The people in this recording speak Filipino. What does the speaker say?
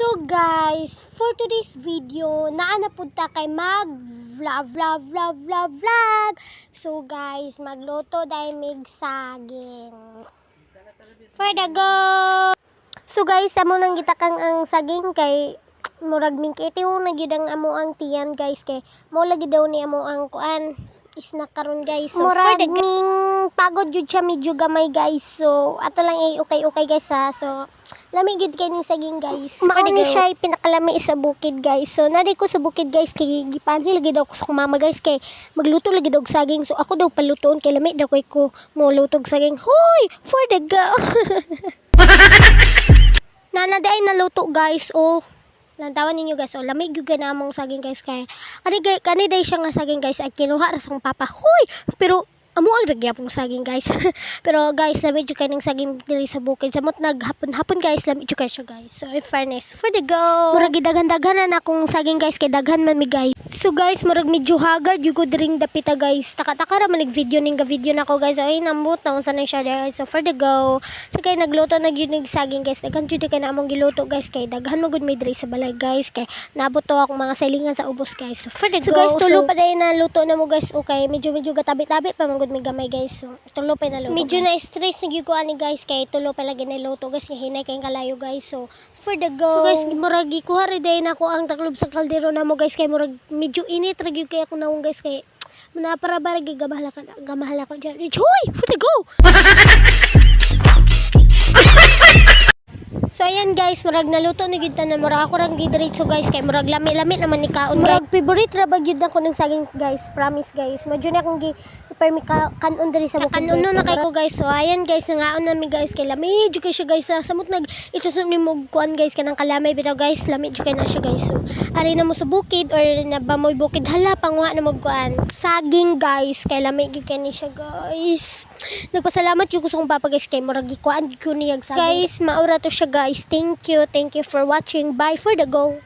So guys, for today's video, naa na punta kay mag vlog. So guys, magluto dahil mig saging. For the go! So guys, amo nang gitakang ang saging kay murag mingkitiw na gyud ang amo ang tiyan guys kay mo lagi daw ni amo ang kuan snack karon guys. So murag ming pagod jud siya medyo gamay guys. So ato lang ay okay guys ha. So lami gid kay ning saging guys. Mao ni siya pinakalami sa bukid guys. So nari ko sa bukid guys kay gipanhi lagi daw ko sa mama guys kay magluto lagi daw og saging. So ako daw palutoon kay lami daw kay ko mo lutog saging. Hoy, for the go. Nanaday naluto guys. Oh, lantawan ninyo guys. O lamig yung ganamong saging guys kay kani day siya nga saging guys ay kinuha ra sang papa. Hoy, pero amo ang ragyapong saging guys. Pero guys, lamig yung kaning saging diri sa bukid. Samot naghapon guys, lamig yung siya guys. So in fairness, for the go. Murag gidaghan-daghan na akong saging guys kay daghan man mi guys. So guys, murag medyo haggard yung ko diring dapita guys. Taka-taka ra man video ning video nako guys. Ay nambot na unsa na siya there. So for the go. So kay nagluto na gyud ning saging guys. Daghan jud kay na among giluto guys kay daghan mo gud mi diri sa balay guys kay nabot to akong mga silingan sa ubos guys. So for the go. So guys, tulo pa day na luto na mo guys. Okay, medyo gatabi-tabi pa man gud mi gamay guys. So tulo pa na luto. Medyo na stress na gyud ko ani guys kay tulo pa lagi na luto guys kay hinay kay kalayo guys. So for the go. So guys, murag gikuha ri day na ko ang taklob sa kaldero na mo guys kay murag medyo init ra gyud kay ako naong guys kay muna para barag gamahala ko diyan. Hoy, for the go. So ayan guys, murag naluto na gyud tanan, murag ako rang gidiretso guys kay murag lami-lami naman ni kaon. Murag favorite ra ba gyud nako ng saging guys, promise guys. Medyo na akong permi kanon diri sa bukid guys. Kanon na kay ko guys. So ayan guys, nangaon na mi guys kay lami jud kay siya guys. Samot nag itusun ni mo kuan guys kanang kalamay bitaw guys, lami jud kay na siya guys. So ari na mo sa bukid or na ba moy bukid hala pangwa na mo kuan saging guys kay lami jud kay ni siya guys. Nagpasalamat yung gusto kong papa guys kay murag gikuan ko niyag saging. Guys, maura to siya guys. Thank you for watching. Bye for the go.